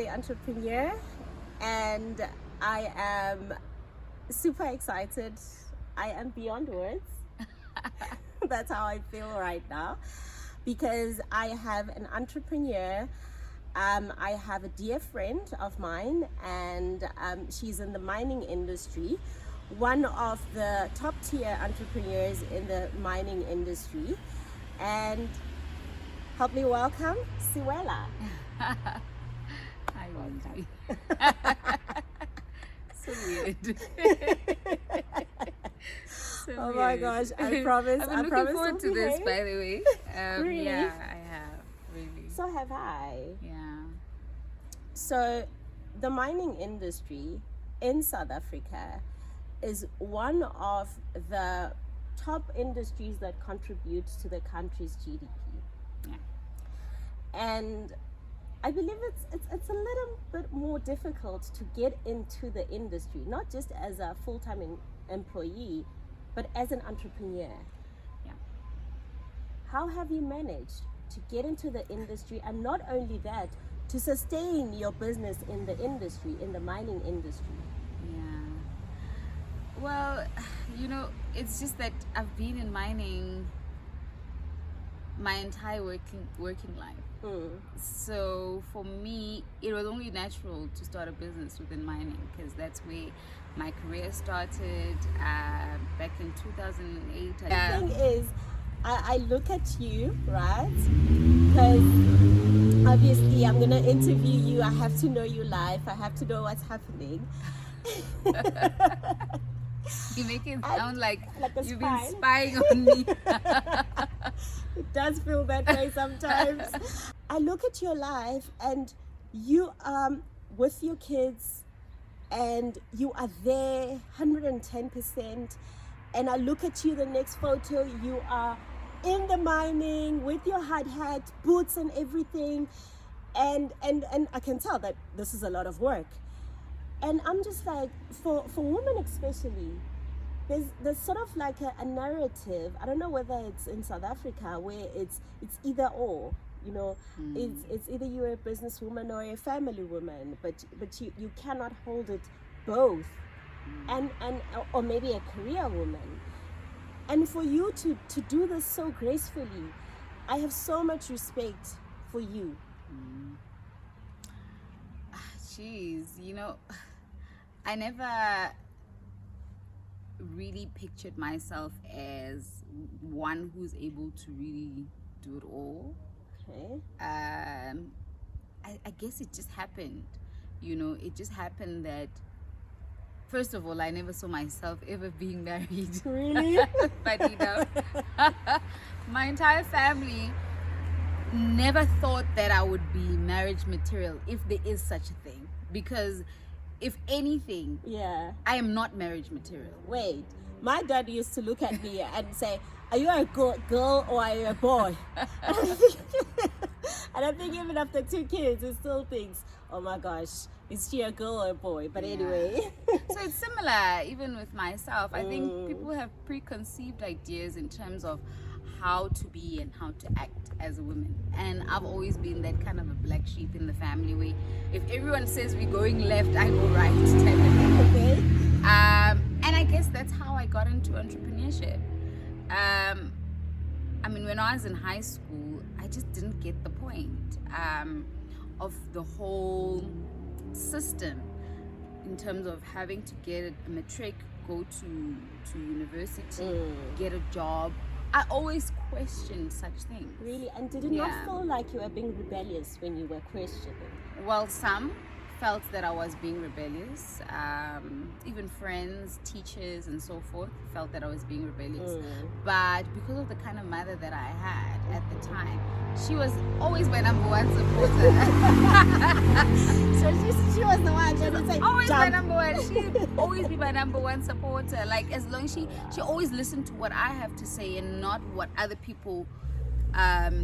the Entrepreneur, and I am super excited. I am beyond words. That's how I feel right now, because I have an entrepreneur. I have a dear friend of mine, and she's in the mining industry, one of the top tier entrepreneurs in the mining industry. And help me welcome Sewela. Hi, Wendy. So weird. Oh my gosh, I promise. I've been looking forward to this, by the way. Really? Yeah, I have, really. So have I. Yeah. So the mining industry in South Africa is one of the top industries that contributes to the country's GDP. Yeah. And I believe it's a little bit more difficult to get into the industry, not just as a full-time employee, but as an entrepreneur. Yeah. How have you managed to get into the industry, and not only that, to sustain your business in the industry, in the mining industry? Yeah. Well, it's just that I've been in mining my entire working life. So for me, it was only natural to start a business within mining, because that's where my career started back in 2008. The thing is, I look at you, right? Because obviously I'm going to interview you. I have to know your life. I have to know what's happening. You make it sound like you've spy. been spying on me. It does feel that way sometimes. I look at your life, and you are with your kids, and you are there 110%. And I look at you, the next photo, you are in the mining with your hard hat, boots and everything. And I can tell that this is a lot of work. And I'm just like, for women especially, there's sort of like a narrative. I don't know whether it's in South Africa, where it's either or. It's either you're a businesswoman or a family woman, but you cannot hold it both, and or maybe a career woman. And for you to do this so gracefully, I have so much respect for you. Jeez, I never really pictured myself as one who's able to really do it all. Okay. I guess it just happened. It just happened that, first of all, I never saw myself ever being married. Really? But my entire family never thought that I would be marriage material, if there is such a thing. Because if anything, yeah, I am not marriage material. Wait, my dad used to look at me and say, are you a girl or are you a boy? And I think even after 2 kids, he still thinks, oh my gosh, is she a girl or a boy? But anyway. So it's similar even with myself. I think people have preconceived ideas in terms of how to be and how to act as a woman. And I've always been that kind of a black sheep in the family, where if everyone says we're going left, I go right type of thing. Okay. And I guess that's how I got into entrepreneurship. When I was in high school, I just didn't get the point of the whole system, in terms of having to get a matric, go to university, get a job. I always questioned such things. Really? And did it not feel like you were being rebellious when you were questioning? Well, some felt that I was being rebellious. Even friends, teachers, and so forth felt that I was being rebellious. But because of the kind of mother that I had at the time, she was always my number one supporter. So she was the one that would say, always jump. my number one. She'd always be my number one supporter. Like, as long as she always listened to what I have to say, and not what other people have,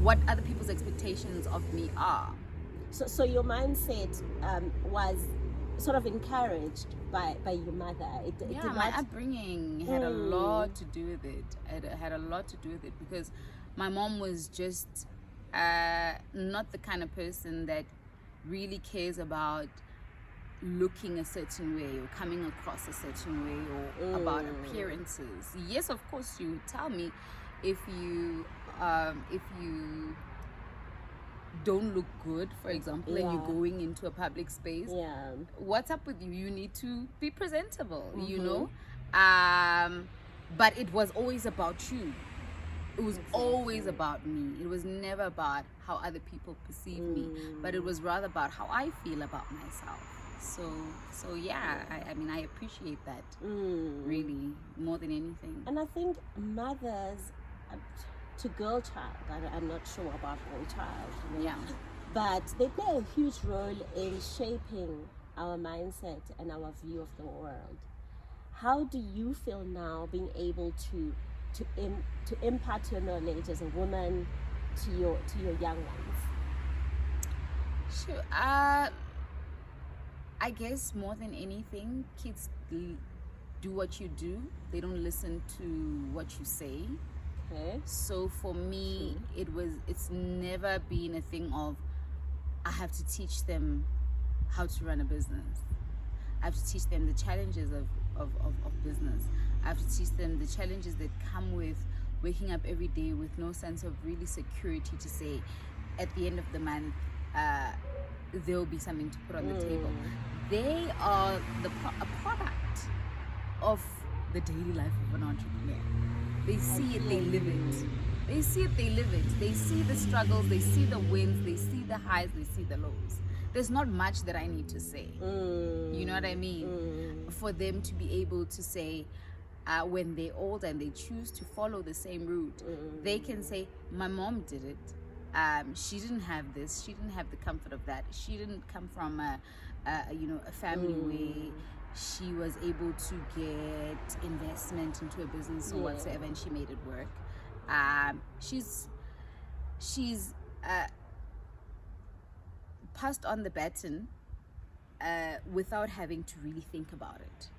what other people's expectations of me are. So your mindset was sort of encouraged by your mother. It did My not... upbringing had a lot to do with it. It had a lot to do with it, because my mom was just not the kind of person that really cares about looking a certain way or coming across a certain way or about appearances. Yes, of course, you tell me if you don't look good, for example, and you're going into a public space. Yeah. What's up with you? You need to be presentable, you know. But it was always about you. It was always about me. It was never about how other people perceive me, but it was rather about how I feel about myself. So yeah, I mean, I appreciate that really more than anything. And I think mothers to girl child, I'm not sure about boy child, you know, Yeah. but they play a huge role in shaping our mindset and our view of the world. How do you feel now being able to impart your knowledge as a woman to your young ones? Sure. I guess more than anything, kids do what you do. They don't listen to what you say. Okay. So for me, it's never been a thing of I have to teach them how to run a business. I have to teach them the challenges of business. I have to teach them the challenges that come with waking up every day with no sense of really security to say at the end of the month there will be something to put on the table. They are a product of the daily life of an entrepreneur. They see it, they live it. They see it, they live it. They see the struggles, they see the wins, they see the highs, they see the lows. There's not much that I need to say. You know what I mean? For them to be able to say, when they're old and they choose to follow the same route, they can say, my mom did it. She didn't have this. She didn't have the comfort of that. She didn't come from a family where she was able to get investment into a business or whatsoever, and she made it work. She's passed on the baton without having to really think about it.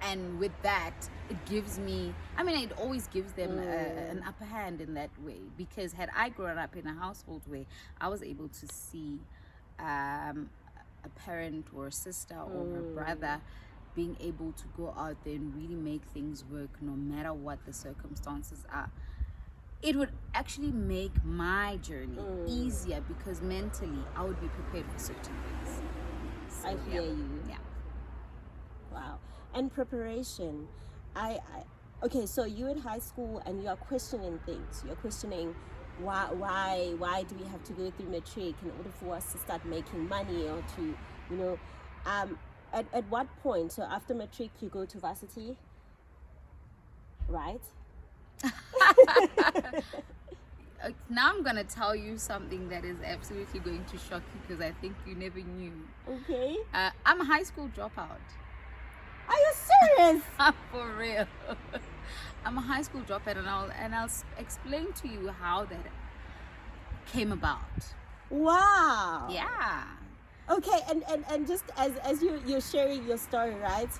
And with that, it gives me, I mean, it always gives them an upper hand in that way, because had I grown up in a household where I was able to see a parent or a sister or a brother being able to go out there and really make things work no matter what the circumstances are, it would actually make my journey easier, because mentally I would be prepared for certain things. So, I hear you. Yeah. Wow. And preparation. Okay, so you're in high school and you're questioning things. You're questioning why do we have to go through matric in order for us to start making money, or to, you know, at what point? So after matric you go to varsity, right? Now I'm gonna tell you something that is absolutely going to shock you, because I think you never knew. Okay. I'm a high school dropout. Are you serious? For real. I'm a high school dropout, and I'll explain to you how that came about. Wow. Yeah. Okay, and just as you're sharing your story, right?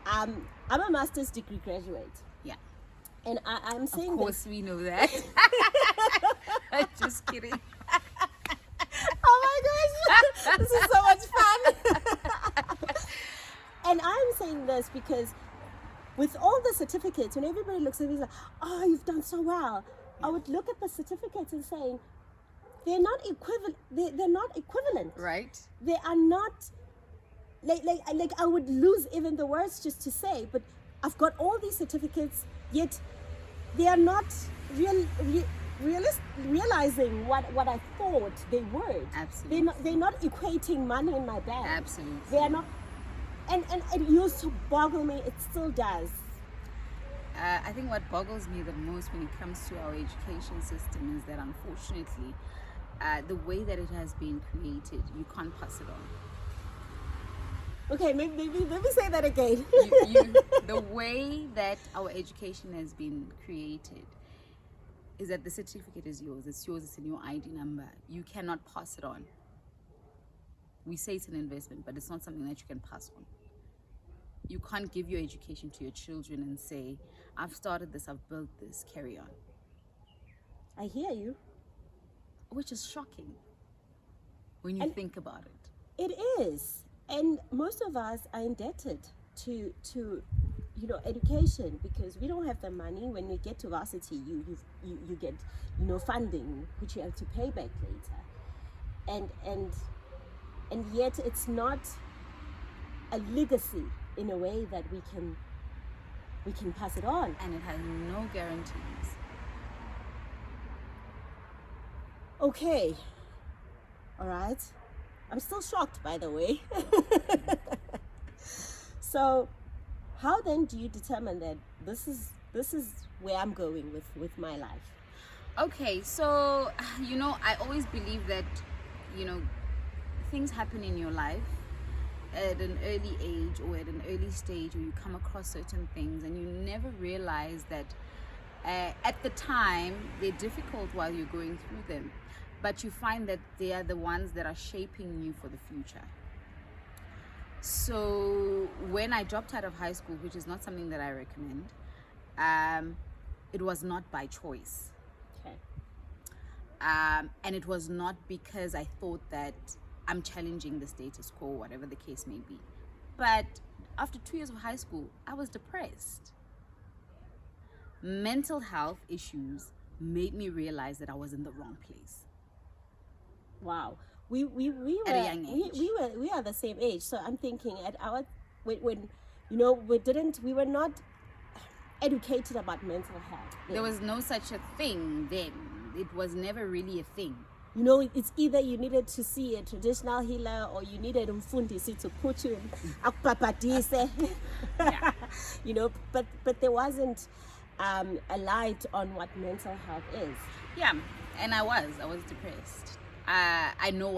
I'm a master's degree graduate. Yeah. And I'm saying, of course, we know that. Just kidding. Oh my gosh, this is so much fun. And I'm saying this because with all the certificates, when everybody looks at me like, oh, you've done so well, I would look at the certificates and saying, they're not equivalent. They're not equivalent. Right. They are not. Like I would lose even the words just to say, but I've got all these certificates, yet they are not realizing what I thought they would. Absolutely. They're not equating money in my bag. Absolutely. They are not. And it used to boggle me. It still does. I think what boggles me the most when it comes to our education system is that, unfortunately, the way that it has been created, you can't pass it on. Okay, maybe say that again. The way that our education has been created is that the certificate is yours. It's yours. It's in your ID number. You cannot pass it on. We say it's an investment, but it's not something that you can pass on. You can't give your education to your children and say, I've started this, I've built this, carry on. I hear you. which is shocking when you think about it. It is. And most of us are indebted to education, because we don't have the money. When you get to varsity, you get funding, which you have to pay back later, and yet it's not a legacy in a way that we can pass it on. And it has no guarantees. Okay, all right. I'm still shocked, by the way. So how then do you determine that this is where I'm going with my life? Okay, so I always believe that things happen in your life at an early age or at an early stage, where you come across certain things and you never realize that at the time they're difficult while you're going through them, but you find that they are the ones that are shaping you for the future. So when I dropped out of high school, which is not something that I recommend, it was not by choice. Okay. And it was not because I thought that I'm challenging the status quo, whatever the case may be. But after 2 years of high school, I was depressed. Mental health issues made me realize that I was in the wrong place. Wow. We were at a young age. We are the same age. So I'm thinking at our when we were not educated about mental health. There was no such a thing then. It was never really a thing. It's either you needed to see a traditional healer, or you needed umfundisi to put you in akupapatise. Yeah. But there wasn't a light on what mental health is. Yeah, and I was depressed. I know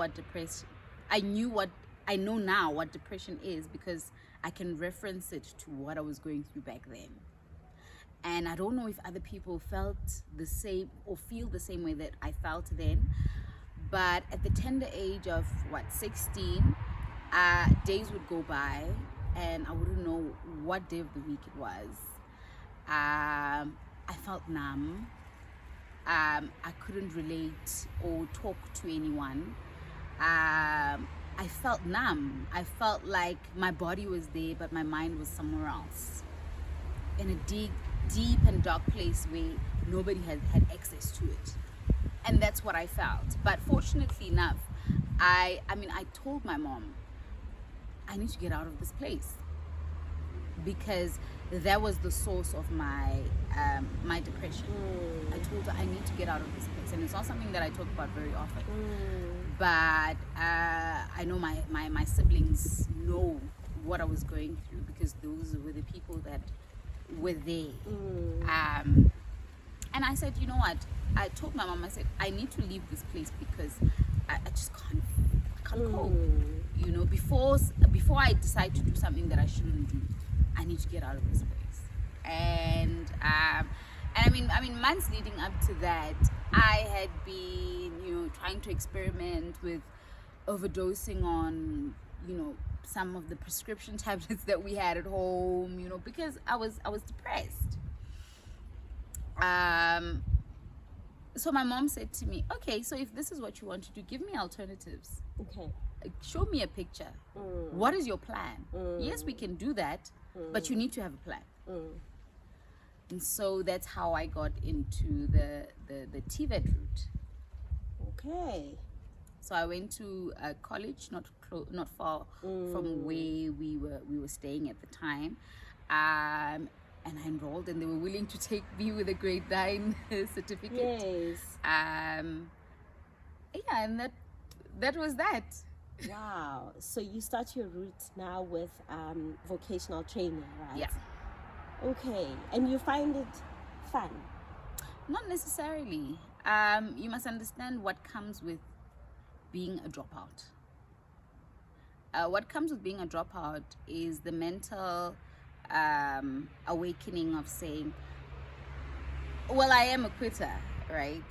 now what depression is, because I can reference it to what I was going through back then. And I don't know if other people felt the same or feel the same way that I felt then. But at the tender age of 16, days would go by and I wouldn't know what day of the week it was. I felt numb. I couldn't relate or talk to anyone. I felt numb. I felt like my body was there, but my mind was somewhere else, in a deep and dark place where nobody had access to it. And that's what I felt. But fortunately enough, I told my mom, I need to get out of this place, because that was the source of my depression. I told her I need to get out of this place, and it's not something that I talk about very often. But I know my siblings know what I was going through, because those were the people that were there. And I said, you know what? I told my mom, I said, I need to leave this place, because I just can't cope. Before I decide to do something that I shouldn't do, I need to get out of this place. And I mean, months leading up to that, I had been, trying to experiment with overdosing on, some of the prescription tablets that we had at home, because I was depressed. So my mom said to me, okay, so if this is what you want to do, give me alternatives. Okay. Show me a picture. What is your plan? Yes, we can do that, but you need to have a plan. And so that's how I got into the TVET route. Okay. So I went to a college not far from where we were staying at the time, and I enrolled, and they were willing to take me with a grade 9 certificate. Yes. And that was that. Wow. So you start your route now with vocational training, right? Yeah. Okay. And you find it fun? Not necessarily. You must understand what comes with being a dropout. What comes with being a dropout is the mental awakening of saying, well, I am a quitter, right?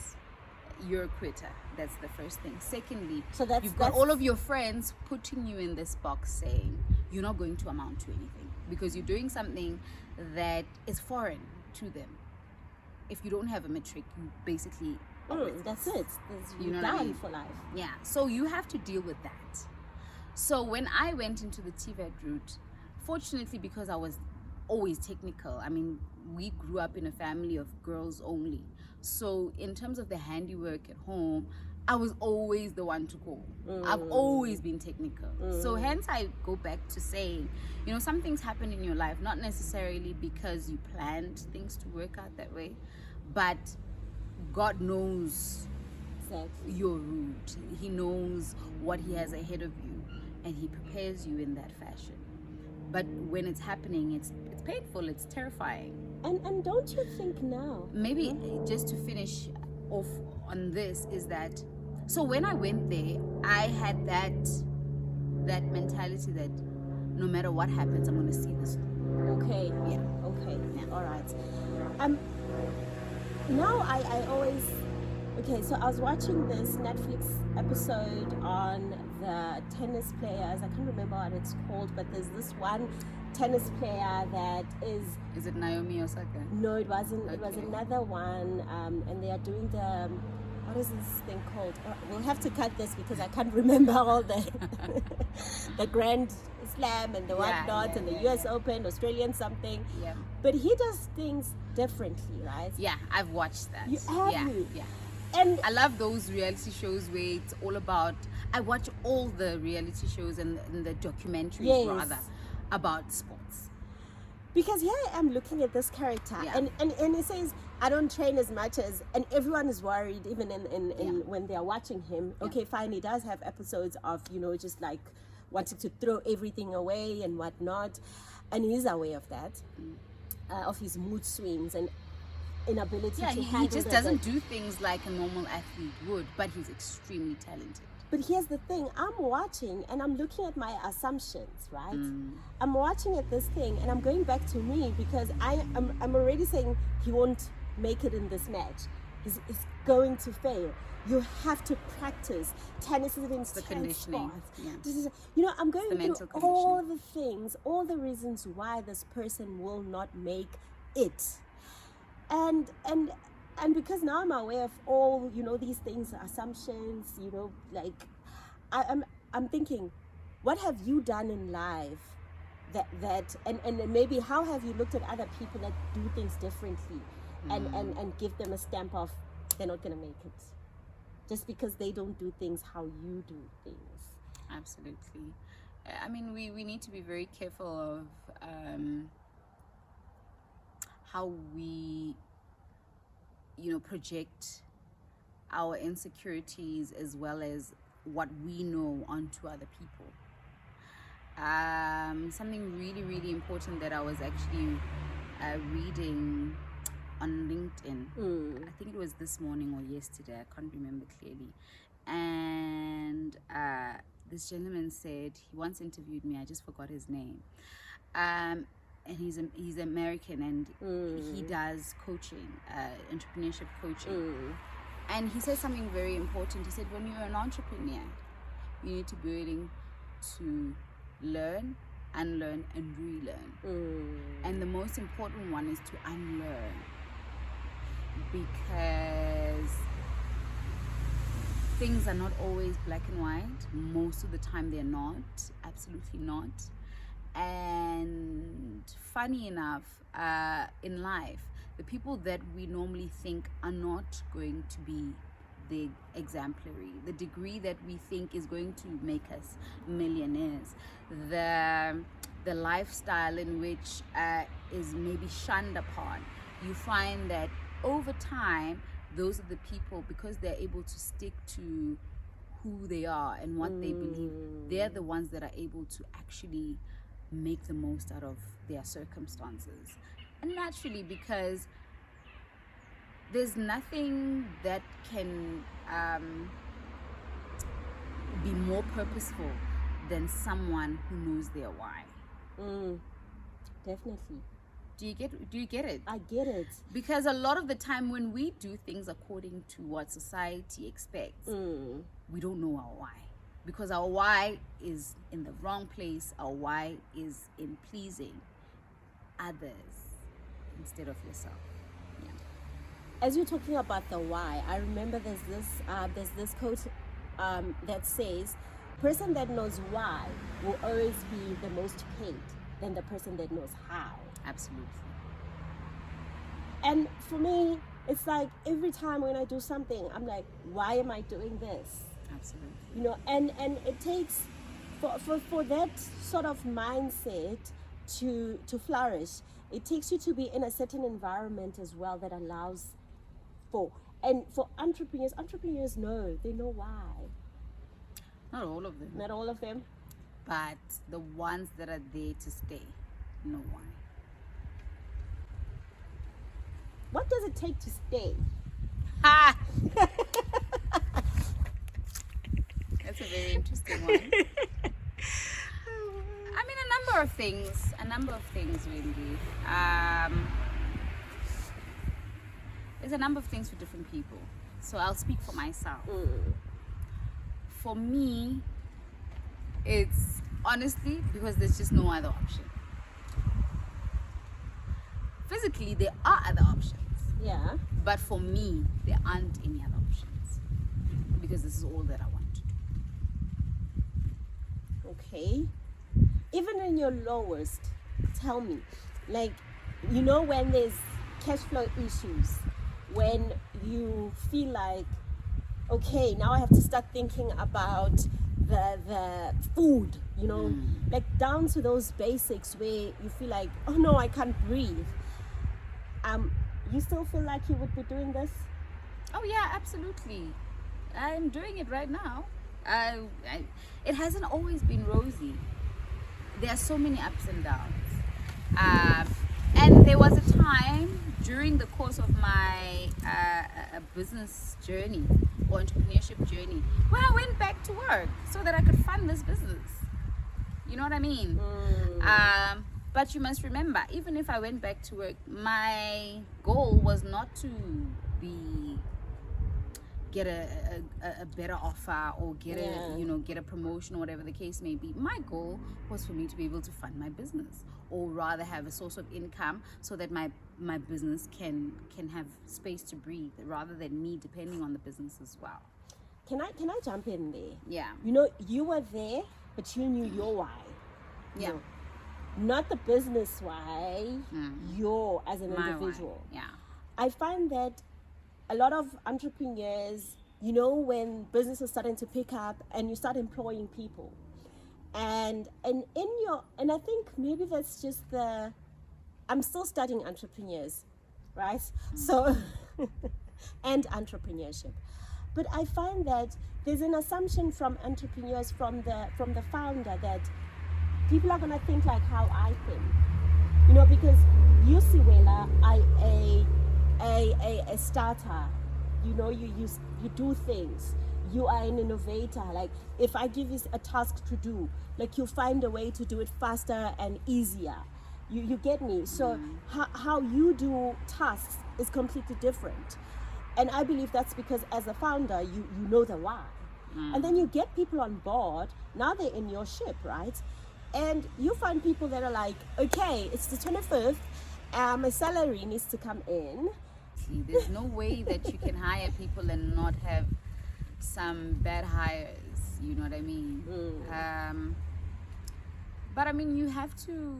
You're a quitter. That's the first thing. Secondly, you've got all of your friends putting you in this box saying you're not going to amount to anything, because you're doing something that is foreign to them. If you don't have a matric, you basically That's it. You're done for life. Yeah. So you have to deal with that. So when I went into the TVET route, fortunately, because I was always technical, I mean, we grew up in a family of girls only. So in terms of the handiwork at home, I was always the one to call. I've always been technical. So hence I go back to saying, you know, some things happen in your life, not necessarily because you planned things to work out that way, but God knows your route. He knows what he has ahead of you, and he prepares you in that fashion. But when it's happening, it's painful, it's terrifying. And don't you think now? Maybe just to finish off on this is that, so when I went there, I had that mentality that no matter what happens, I'm going to see this through. Okay. Yeah. Okay. Yeah. All right. Now I always, okay, so I was watching this Netflix episode on the tennis players. I can't remember what it's called, but there's this one tennis player that is it Naomi Osaka? No, it wasn't. Okay. It was another one, and they are doing the, what is this thing called? We'll have to cut this because I can't remember all the the Grand Slam and the whatnot and the US Open, Australian something. Yeah. But he does things differently, right? Yeah, I've watched that. You have yeah, you? Yeah. And I love those reality shows where it's all about, I watch all the reality shows and the documentaries rather about sports. Because here I am looking at this character and he says, I don't train as much as, and everyone is worried even in when they are watching him. Okay, fine, he does have episodes of, you know, just like wanting to throw everything away and whatnot. And he's aware of that, of his mood swings and inability to handle he just doesn't do things like a normal athlete would, but he's extremely talented. But here's the thing, I'm watching and I'm looking at my assumptions, right? I'm watching at this thing and I'm going back to me because I'm already saying he won't make it in this match. He's going to fail. You have to practice. Tennis is an intense conditioning. Sport. You know, I'm going through all the things, all the reasons why this person will not make it. And because now I'm aware of all, you know, these things, assumptions, you know, like I'm thinking, what have you done in life that and maybe how have you looked at other people that do things differently and give them a stamp of they're not going to make it just because they don't do things how you do things. Absolutely. I mean, we need to be very careful of how we, you know, project our insecurities as well as what we know onto other people. Something really, really important that I was actually reading on LinkedIn. I think it was this morning or yesterday, I can't remember clearly. And this gentleman said, he once interviewed me, I just forgot his name. And he's American and he does coaching, entrepreneurship coaching. And he said something very important. He said, when you're an entrepreneur, you need to be willing to learn, unlearn, and relearn. And the most important one is to unlearn, because things are not always black and white. Most of the time they're not, absolutely not. And funny enough, in life, the people that we normally think are not going to be the exemplary, the degree that we think is going to make us millionaires, the lifestyle in which is maybe shunned upon, you find that over time, those are the people, because they're able to stick to who they are and what they believe, they're the ones that are able to actually make the most out of their circumstances. And naturally, because there's nothing that can be more purposeful than someone who knows their why. Definitely. Do you get it? I get it. Because a lot of the time when we do things according to what society expects, we don't know our why. Because our why is in the wrong place. Our why is in pleasing others instead of yourself. as you're talking about the why, I remember there's this quote that says, person that knows why will always be the most paid than the person that knows how. Absolutely. And for me, it's like every time when I do something, I'm like, why am I doing this? Absolutely. You know, and it takes for that sort of mindset to flourish, it takes you to be in a certain environment as well that allows for entrepreneurs know, they know why. Not all of them. Not all of them. But the ones that are there to stay know why. What does it take to stay? Ha! That's a very interesting one. I mean, a number of things really. There's a number of things for different people. So I'll speak for myself. For me, it's honestly because there's just no other option. Physically, there are other options. Yeah. But for me, there aren't any other options. Because this is all that I want to do. Okay. Even in your lowest, tell me, like, you know, when there's cash flow issues, when you feel like, okay, now I have to start thinking about the food, you know, like down to those basics where you feel like, oh no, I can't breathe. You still feel like you would be doing this? Oh yeah, absolutely. I'm doing it right now. It hasn't always been rosy. There are so many ups and downs. And there was a time during the course of my business journey or entrepreneurship journey where I went back to work so that I could fund this business. You know what I mean? But you must remember, even if I went back to work, my goal was not to get a better offer or get a promotion or whatever the case may be. My goal was for me to be able to fund my business, or rather have a source of income so that my business can have space to breathe, rather than me depending on the business as well. Can I jump in there? Yeah. You know, you were there, but you knew your why. Yeah. You know, not the business why, your as an My individual. why. Yeah. I find that a lot of entrepreneurs, you know, when business is starting to pick up and you start employing people, and I think maybe that's just I'm still studying entrepreneurs, right? So and entrepreneurship, but I find that there's an assumption from entrepreneurs, from the founder, that people are gonna think like how I think, you know, because you, Sewela, a starter, you know, you do things, you are an innovator. Like, if I give you a task to do, like, you find a way to do it faster and easier. You get me? So how you do tasks is completely different, and I believe that's because as a founder, you know the why, and then you get people on board. Now they're in your ship, right? And you find people that are like, okay, it's the 25th, my salary needs to come in. See, there's no way that you can hire people and not have some bad hires, you know what I mean? But I mean, you have to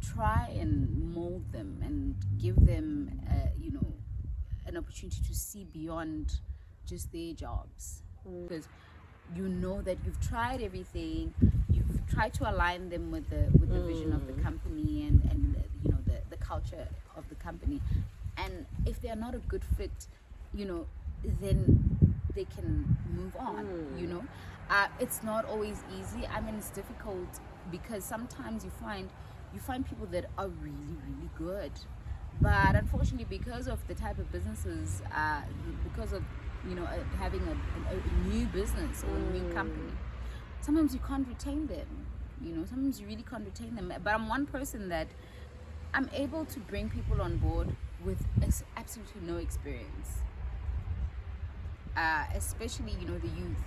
try and mold them and give them, an opportunity to see beyond just their jobs. Because you know that you've tried everything, you've tried to align them with the vision of the company and the culture of the company, and if they are not a good fit, you know, then they can move on. You know, it's not always easy. I mean, it's difficult because sometimes you find people that are really, really good, but unfortunately, because of the type of businesses, because of having a new business or a new company, sometimes you can't retain them. You know, sometimes you really can't retain them. But I'm one person that I'm able to bring people on board with absolutely no experience, especially the youth,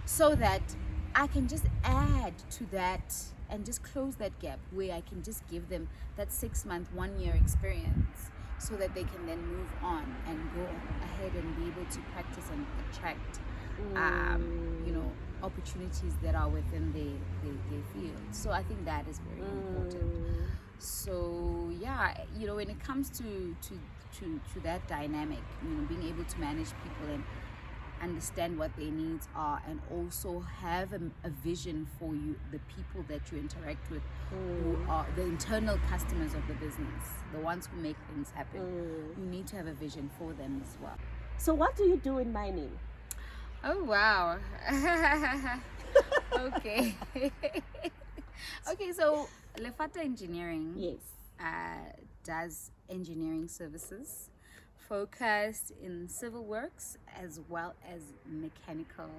so that I can just add to that and just close that gap, where I can just give them that 6 month, 1 year experience, so that they can then move on and go ahead and be able to practice and attract opportunities that are within their field. So I think that is very important. So yeah, when it comes to that dynamic, being able to manage people and understand what their needs are, and also have a vision for the people that you interact with, who are the internal customers of the business, the ones who make things happen. You need to have a vision for them as well. So what do you do in mining? Oh wow. Okay. Okay, so Lefata Engineering does engineering services focused in civil works as well as mechanical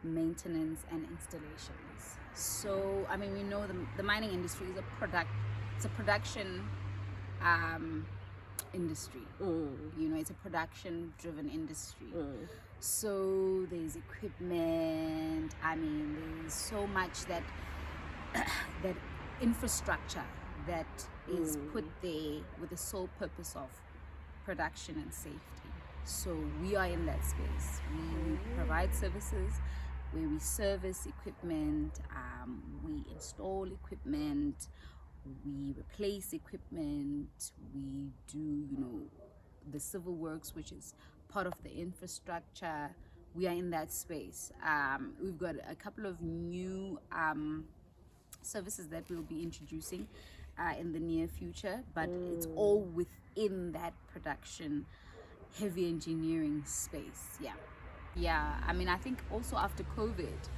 maintenance and installations. So I mean, we know the mining industry is it's a production industry. It's a production driven industry. So there's equipment, there's so much that infrastructure that is put there with the sole purpose of production and safety. So we are in that space. We provide services where we service equipment, we install equipment, we replace equipment, we do the civil works, which is part of the infrastructure. We are in that space. We've got a couple of new services that we'll be introducing in the near future, but it's all within that production heavy engineering space. I think also after COVID,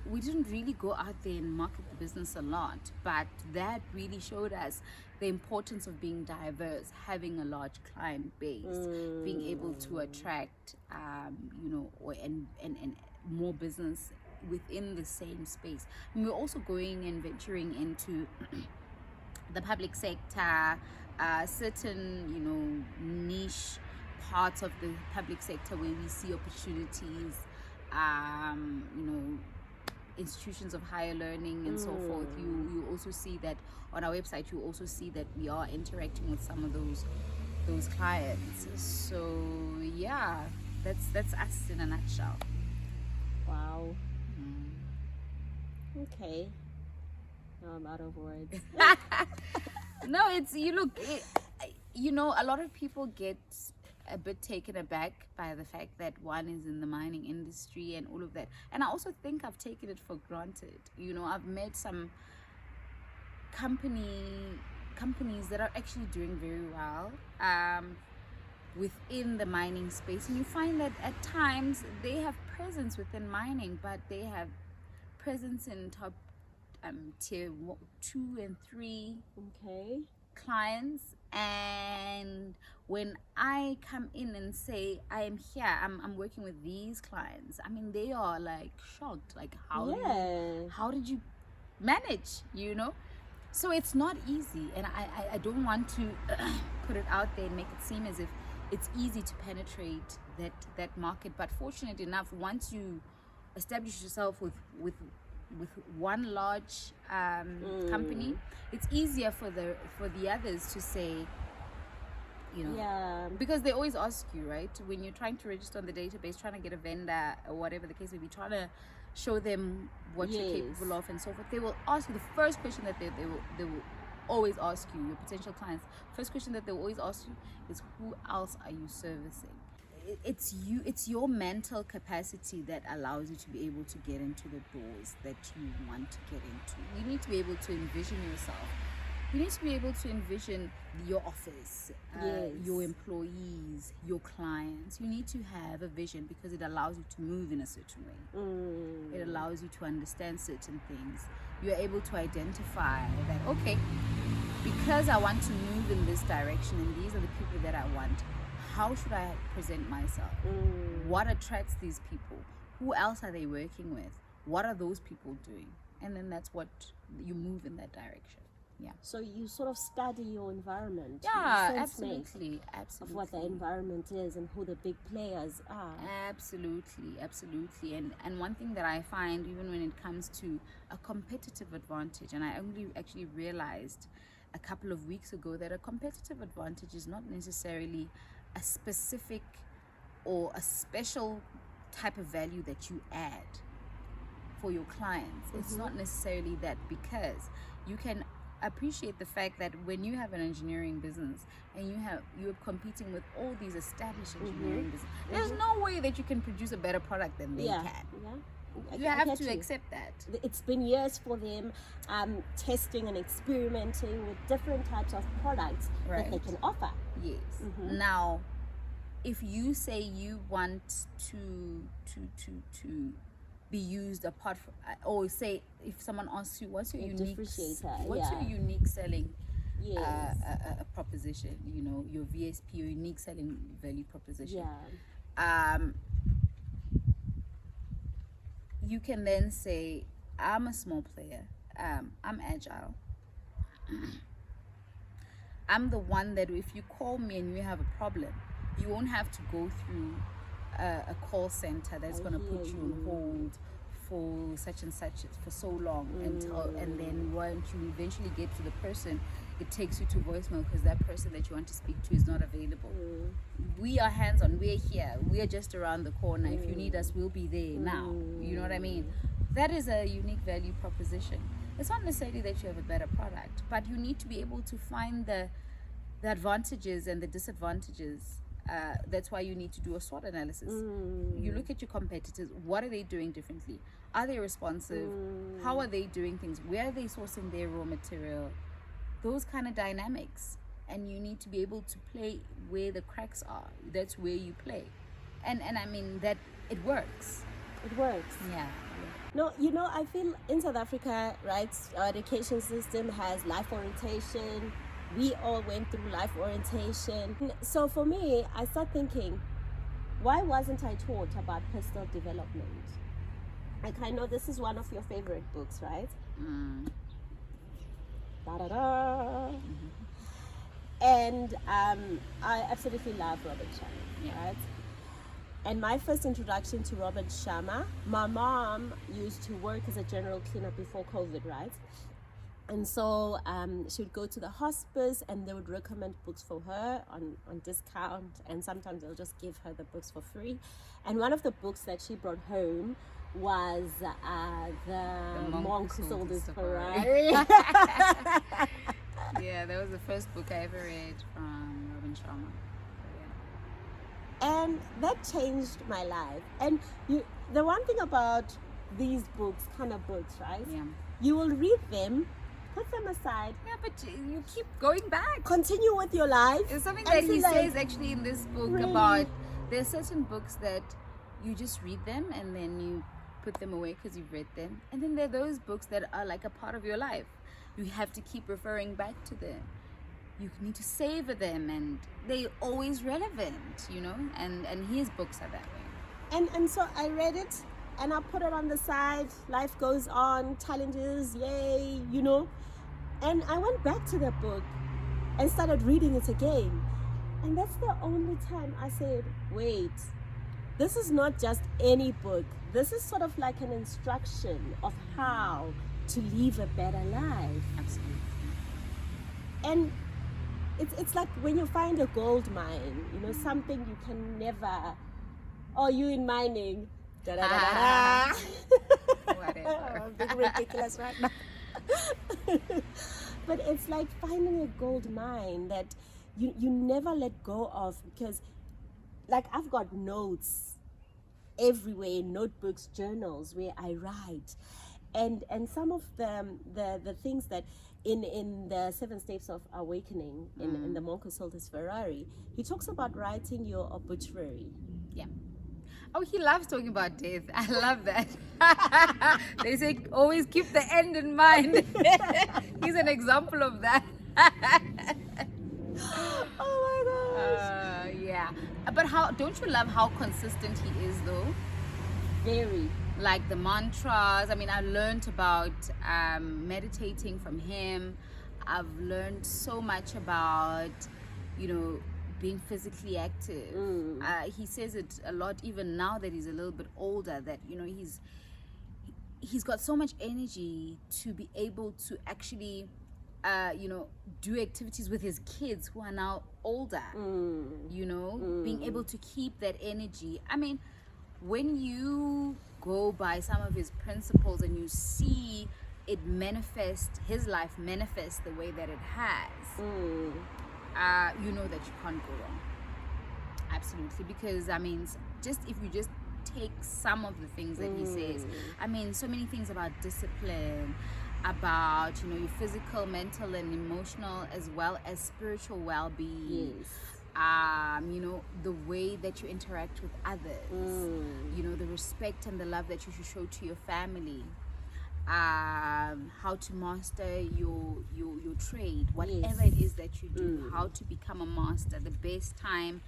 we didn't really go out there and market the business a lot, but that really showed us the importance of being diverse, having a large client base, being able to attract and more business within the same space. And we're also going and venturing into the public sector, certain niche parts of the public sector where we see opportunities, institutions of higher learning and so forth. You also see that on our website. You also see that we are interacting with some of those clients. So yeah, that's us in a nutshell. Wow. Okay. Now I'm out of words. No, a lot of people get a bit taken aback by the fact that one is in the mining industry and all of that. And I also think I've taken it for granted. I've met some companies that are actually doing very well within the mining space, and you find that at times they have presence within mining, but they have presence in top tier 2 and 3 clients. And when I come in and say I am here, I'm working with these clients, they are like shocked, like how did you manage, So it's not easy, and I don't want to put it out there and make it seem as if it's easy to penetrate that market. But fortunate enough, once you establish yourself with one large company, it's easier for the others to say, because they always ask you, right, when you're trying to register on the database, trying to get a vendor or whatever the case may be, trying to show them what you're capable of and so forth. They will ask you, the first question that they will always ask you, your potential clients, first question that they will always ask you is, who else are you servicing? It's your mental capacity that allows you to be able to get into the doors that you want to get into. You need to be able to envision yourself. You need to be able to envision your office, your employees, your clients. You need to have a vision, because it allows you to move in a certain way. It allows you to understand certain things. You're able to identify that, okay, because I want to move in this direction and these are the people that I want, how should I present myself? What attracts these people? Who else are they working with? What are those people doing? And then that's what you move in that direction. Yeah. So you sort of study your environment. Yeah, absolutely. Of what the environment is and who the big players are. Absolutely. And one thing that I find, even when it comes to a competitive advantage, and I only actually realized a couple of weeks ago that a competitive advantage is not necessarily a specific or a special type of value that you add for your clients. It's not necessarily that, because you can appreciate the fact that when you have an engineering business and you're competing with all these established engineering businesses, there's no way that you can produce a better product than they can. You have to accept that. It's been years for them testing and experimenting with different types of products that they can offer. Yes. Now, if you say you want to be used apart from, or say if someone asks you what's your unique selling a proposition, you know, your VSP, your unique selling value proposition, you can then say, I'm a small player, I'm agile, I'm the one that if you call me and you have a problem, you won't have to go through a call center that's going to put you on hold for such and such for so long and then once you eventually get to the person, it takes you to voicemail because that person that you want to speak to is not available. We are hands-on, we're here, we're just around the corner. If you need us, we'll be there now. You know what I mean? That is a unique value proposition. It's not necessarily that you have a better product, but you need to be able to find the advantages and the disadvantages. That's why you need to do a SWOT analysis. You look at your competitors. What are they doing differently? Are they responsive? How are they doing things? Where are they sourcing their raw material? Those kind of dynamics. And you need to be able to play where the cracks are. That's where you play. And I mean, that it works. It works. Yeah. No, you know, I feel in South Africa, right, our education system has life orientation. We all went through life orientation. So for me, I start thinking, why wasn't I taught about personal development? Like, I know this is one of your favorite books, right? And I absolutely love Robert Sharma, right? And my first introduction to Robert Sharma, my mom used to work as a general cleaner before COVID, right? And so she would go to the hospice and they would recommend books for her on discount, and sometimes they'll just give her the books for free. And one of the books that she brought home was the Monk Who Sold His Ferrari. Yeah, that was the first book I ever read from Robert Sharma. And that changed my life. And the one thing about these books, kind of books, right? Yeah. You will read them, put them aside. Yeah, but you keep going back. Continue with your life. It's something that he says actually in this book about there are certain books that you just read them and then you put them away because you've read them. And then there are those books that are like a part of your life. You have to keep referring back to them. You need to savor them and they're always relevant, you know, and his books are that way. And so I read it and I put it on the side. Life goes on, challenges, yay, you know. And I went back to the book and started reading it again. And that's the only time I said, wait, this is not just any book. This is sort of like an instruction of how to live a better life. Absolutely. And it's like when you find a gold mine, you know, something you can never, oh, you in mining, da-da-da-da-da. Whatever. I'm being ridiculous right now. But it's like finding a gold mine that you never let go of, because like I've got notes everywhere, notebooks, journals where I write. And some of the things that in the 7 Steps of Awakening, in the Monk Who Sold His Ferrari, he talks about writing your obituary. Yeah. Oh, he loves talking about death. I love that. They say always keep the end in mind. He's an example of that. Oh my gosh. Yeah. But don't you love how consistent he is though? Very. Like the mantras. I mean, I learned about meditating from him. I've learned so much about, you know, being physically active. He says it a lot even now that he's a little bit older, that, you know, he's got so much energy to be able to actually do activities with his kids who are now older, being able to keep that energy. I mean, when you go by some of his principles and you see it manifest, his life manifest the way that it has, you know that you can't go wrong. Absolutely. Because, I mean, just if you just take some of the things that he says, I mean, so many things about discipline, about, your physical, mental, and emotional, as well as spiritual well-being. The way that you interact with others, the respect and the love that you should show to your family, how to master your trade, whatever it is that you do, how to become a master, the best time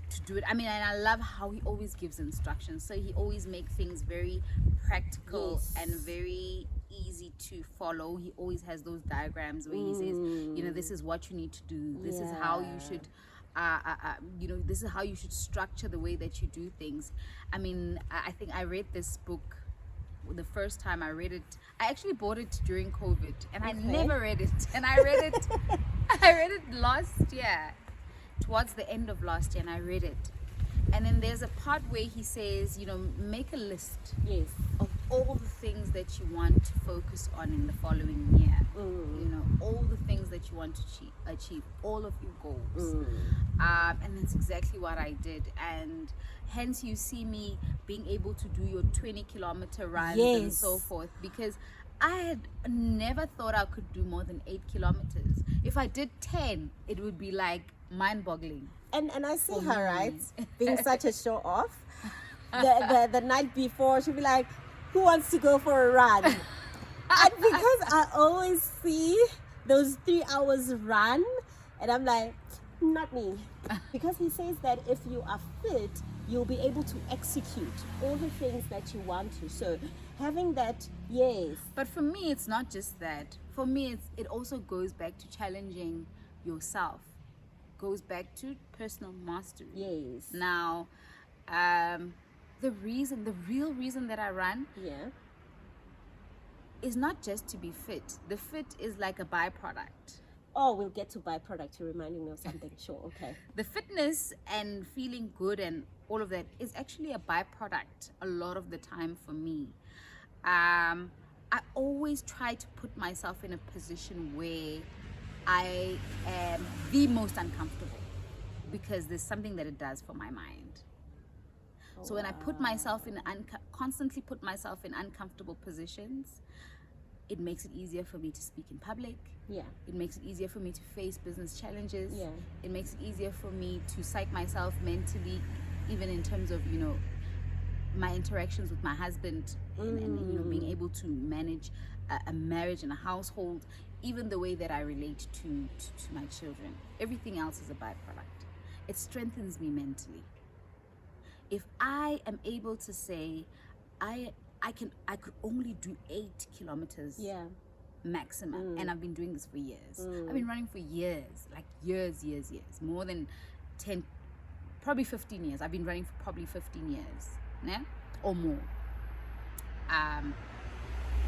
to do it. I mean, and I love how he always gives instructions. So he always makes things very practical and very easy to follow. He always has those diagrams where he says, this is what you need to do. This is how you should, this is how you should structure the way that you do things. I mean, I think I read this book the first time I read it. I actually bought it during COVID, and I never read it. And I read it. I read it last year, towards the end of last year, and I read it. And then there's a part where he says, make a list of all the things that you want to focus on in the following year. All the things that you want to achieve, all of your goals. And that's exactly what I did. And hence you see me being able to do your 20-kilometer runs and so forth, because I had never thought I could do more than 8 kilometers. If I did 10, it would be like mind-boggling. And I see her, right, being such a show off. The night before, she'll be like, who wants to go for a run? And because I always see those 3 hours run, and I'm like, not me. Because he says that if you are fit, you'll be able to execute all the things that you want to. So having that, But for me, it's not just that. For me, it also goes back to challenging yourself. Goes back to personal mastery. Now, the real reason that I run is not just to be fit. The fit is like a byproduct. Oh, we'll get to byproduct. You're reminding me of something. Sure, okay. The fitness and feeling good and all of that is actually a byproduct a lot of the time for me. I always try to put myself in a position where I am the most uncomfortable, because there's something that it does for my mind. So when I put myself in constantly put myself in uncomfortable positions, it makes it easier for me to speak in public. It makes it easier for me to face business challenges. It makes it easier for me to psych myself mentally, even in terms of, my interactions with my husband and being able to manage a marriage and a household, even the way that I relate to my children. Everything else is a byproduct. It strengthens me mentally. If I am able to say, I could only do 8 kilometers maximum, and I've been doing this for years. I've been running for years, like years, more than 10, probably 15 years. I've been running for probably 15 years, or more.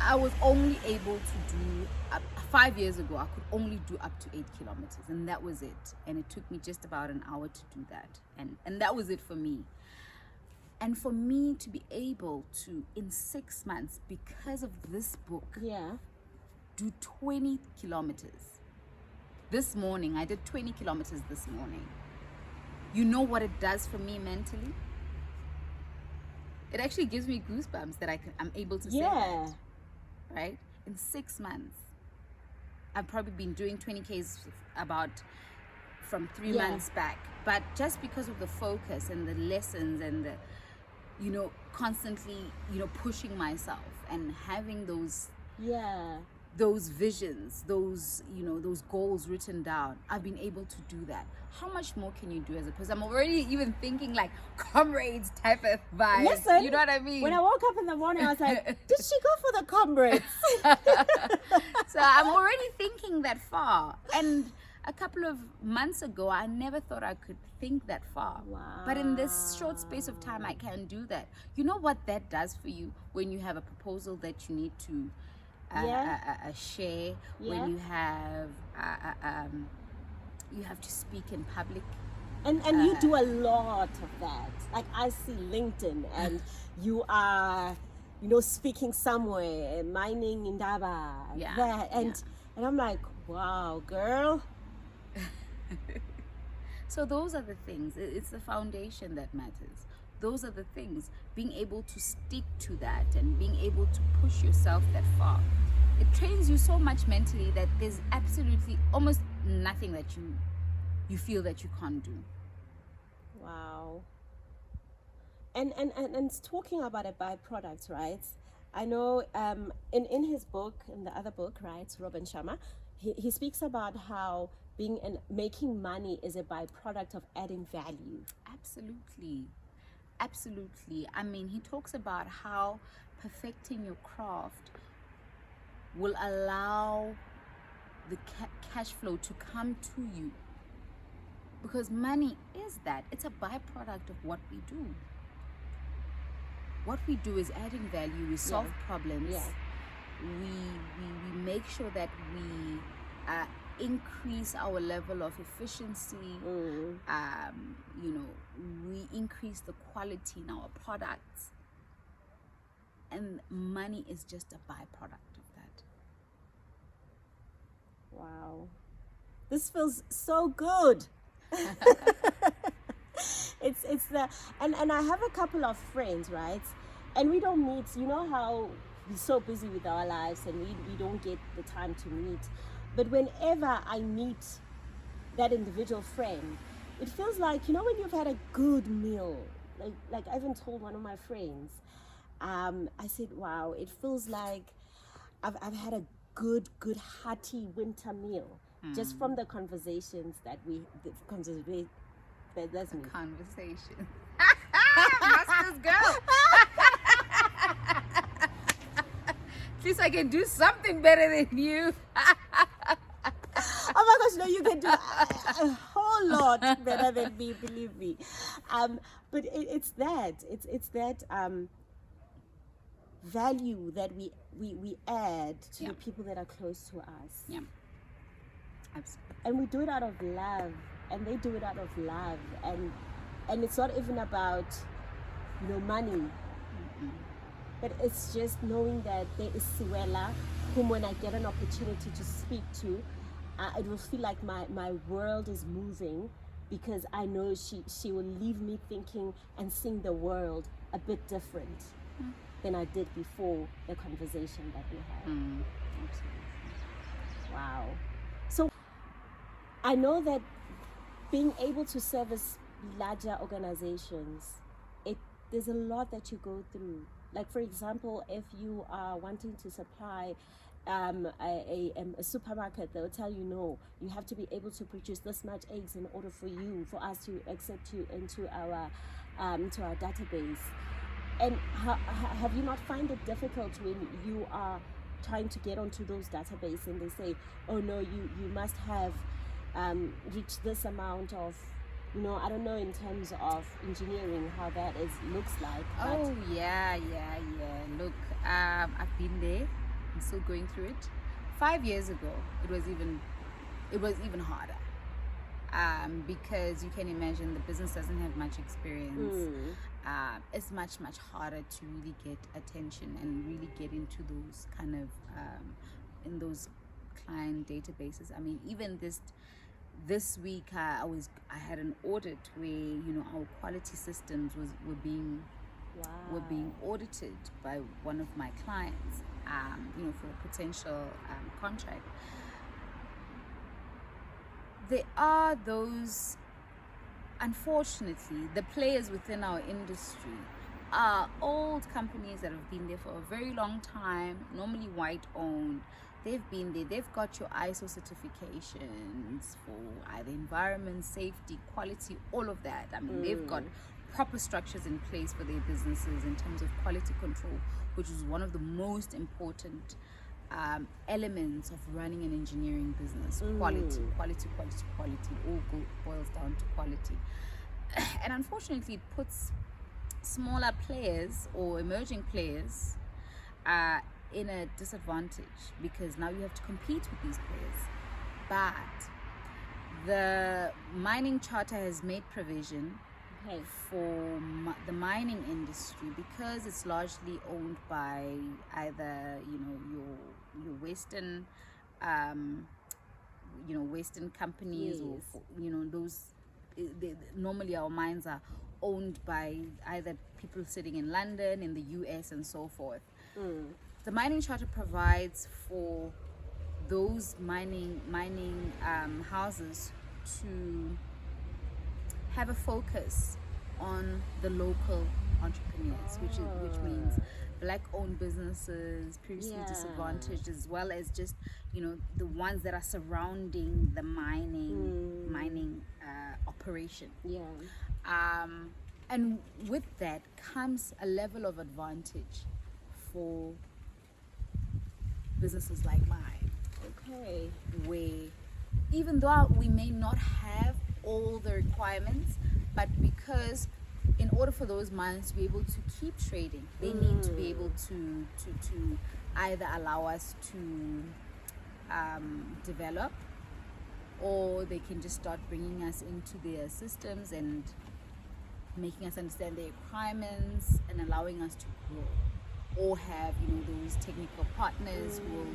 I was only able to do 5 years ago. I could only do up to 8 kilometers, and that was it. And it took me just about an hour to do that, and that was it for me. And for me to be able to, in 6 months, because of this book, do 20 kilometers. This morning, I did 20 kilometers this morning. You know what it does for me mentally? It actually gives me goosebumps that I'm able to say that. Right? In 6 months, I've probably been doing 20Ks from 3 months back. But just because of the focus and the lessons and the, constantly, pushing myself and having those visions, those goals written down, I've been able to do that. How much more can you do as a person? I'm already even thinking like comrades type of vibe. Listen, you know what I mean? When I woke up in the morning, I was like, did she go for the comrades? So I'm already thinking that far. And a couple of months ago, I never thought I could think that far. Wow. But in this short space of time, I can do that. You know what that does for you when you have a proposal that you need to a share, when you have to speak in public. And you do a lot of that. Like I see LinkedIn, and you are, speaking somewhere, mining indaba, and I'm like, wow, girl. So those are the things. It's the foundation that matters. Those are the things. Being able to stick to that and being able to push yourself that far. It trains you so much mentally that there's absolutely almost nothing that you feel that you can't do. Wow. And talking about a byproduct, right? I know in his book, in the other book, right, Robin Sharma, he speaks about how making money is a byproduct of adding value. Absolutely. I mean, he talks about how perfecting your craft will allow the cash flow to come to you. Because money is that. It's a byproduct of what we do. What we do is adding value. We solve problems. Yeah. We make sure that we increase our level of efficiency. We increase the quality in our products. And money is just a byproduct of that. Wow. This feels so good. it's the and I have a couple of friends, right, and we don't meet. You know how we're so busy with our lives and we don't get the time to meet, but whenever I meet that individual friend, it feels like, when you've had a good meal, like I even told one of my friends, I said, wow, it feels like I've had a good hearty winter meal. Just from the conversations that's me. Conversation. Masters girl. At least I can do something better than you. Oh my gosh, no, you can do a whole lot better than me, believe me. But it's that value that we add to the people that are close to us. Yeah. Absolutely. And we do it out of love, and they do it out of love, and it's not even about money, but it's just knowing that there is Sewela, whom when I get an opportunity to speak to, it will feel like my world is moving, because I know she will leave me thinking and seeing the world a bit different than I did before the conversation that we had. Absolutely. Wow. So I know that being able to service larger organizations, there's a lot that you go through. Like, for example, if you are wanting to supply a supermarket, they'll tell you, no, you have to be able to produce this much eggs in order for us to accept you into our database. And have you not find it difficult when you are trying to get onto those databases and they say, oh no, you must have reached this amount of, I don't know in terms of engineering how that looks like. Oh yeah. Look, I've been there. I'm still going through it. 5 years ago, it was even harder. Because you can imagine the business doesn't have much experience. It's much harder to really get attention and really get into those kind of in those client databases. I mean, even this week I had an audit where our quality systems were being audited by one of my clients, for a potential contract. There are those, unfortunately, the players within our industry are old companies that have been there for a very long time, normally white owned. They've been there, they've got your ISO certifications for either environment, safety, quality, all of that. I mean, they've got proper structures in place for their businesses in terms of quality control, which is one of the most important elements of running an engineering business. Quality. All boils down to quality. And unfortunately, it puts smaller players or emerging players in a disadvantage because now you have to compete with these players. But the mining charter has made provision for the mining industry because it's largely owned by either your Western Western companies, or those normally our mines are owned by either people sitting in London, in the US, and so forth. The mining charter provides for those mining houses to have a focus on the local entrepreneurs, which means black-owned businesses, previously disadvantaged, as well as just the ones that are surrounding the mining operation. And with that comes a level of advantage for businesses like mine. Where even though we may not have all the requirements, but because in order for those mines to be able to keep trading, they need to be able to either allow us to develop, or they can just start bringing us into their systems and making us understand their requirements and allowing us to grow, or have those technical partners who will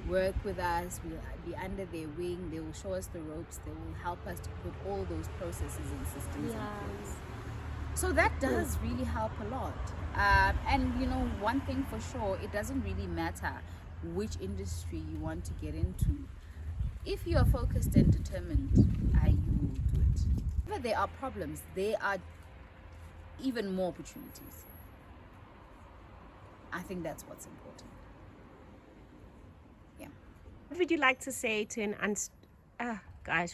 work with us, we'll be under their wing, they will show us the ropes, they will help us to put all those processes and systems in place. So that does really help a lot. And one thing for sure, it doesn't really matter which industry you want to get into. If you are focused and determined, you will do it. But there are problems, there are even more opportunities. I think that's what's important. What would you like to say to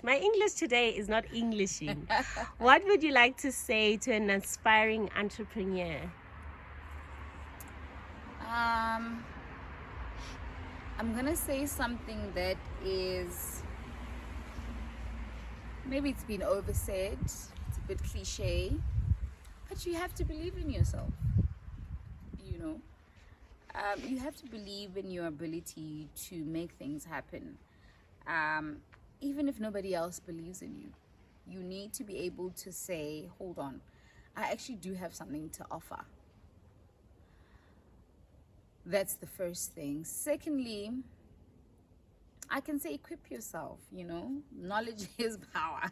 my English today is not Englishing. What would you like to say to an aspiring entrepreneur? I'm gonna say something that is, maybe it's been oversaid, it's a bit cliche, but you have to believe in yourself. You have to believe in your ability to make things happen. Even if nobody else believes in you, you need to be able to say, hold on, I actually do have something to offer. That's the first thing. Secondly, I can say equip yourself, knowledge is power.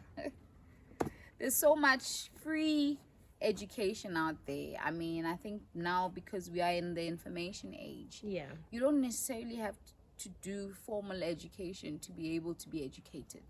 There's so much free education out there. I mean, I think now, because we are in the information age, you don't necessarily have to do formal education to be able to be educated.